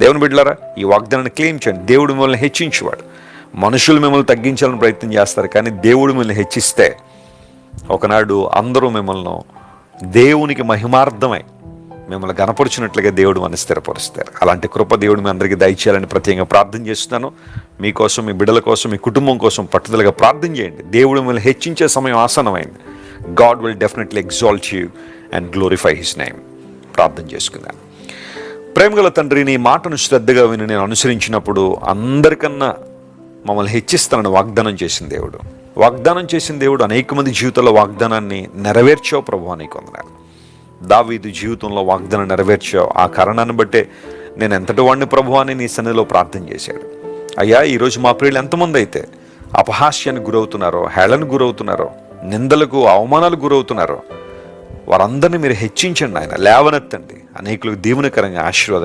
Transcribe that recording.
దేవుని బిడ్డలారా, ఈ వాగ్దానాన్ని క్లెయిమ్ చేయండి. దేవుడు మిమ్మల్ని హెచ్చించేవాడు. మనుషులు మిమ్మల్ని తగ్గించాలని ప్రయత్నం చేస్తారు, కానీ దేవుడు మిమ్మల్ని హెచ్చిస్తే ఒకనాడు అందరూ మిమ్మల్ని దేవునికి మహిమార్థమై మిమ్మల్ని గణపరిచినట్లుగా దేవుడు మన స్థిరపరుస్తారు. అలాంటి కృప దేవుడు మీ అందరికీ దయచేయాలని ప్రత్యేకంగా ప్రార్థన చేస్తున్నాను. మీకోసం, మీ బిడ్డల కోసం, మీ కుటుంబం కోసం పట్టుదలగా ప్రార్థన చేయండి. దేవుడు మిమ్మల్ని హెచ్చించే సమయం ఆసన్నమైంది. God will definitely exalt you and glorify his name. ప్రార్థన చేసుకుందాం. ప్రేమగల తండ్రి, నీ మాటను శ్రద్ధగా విని నేను అనుసరించినప్పుడు అందరికన్నా మమ్మల్ని హెచ్చిస్తానని వాగ్దానం చేసిన దేవుడు, అనేక మంది జీవితంలో వాగ్దానాన్ని నెరవేర్చావు ప్రభువా, నీకు వందనాలు. దావీదు జీవితంలో వాగ్దానం నెరవేర్చావు. ఆ కారణాన్ని బట్టే నేను ఎంతటి వాడిని ప్రభువా అని నీ సన్నిధిలో ప్రార్థన చేశాడు. అయ్యా, ఈరోజు మా ప్రియులు ఎంతమంది అయితే అపహాస్యానికి గురవుతున్నారో, హేళనకు గురవుతున్నారో, నిందలకు అవమానాలకు గురవుతున్నారో, వారందరినీ మీరు హెచ్చించండి ఆయన, లేవనెత్తండి. అనేకులకు దీవెనకరంగా, ఆశీర్వాదకరంగా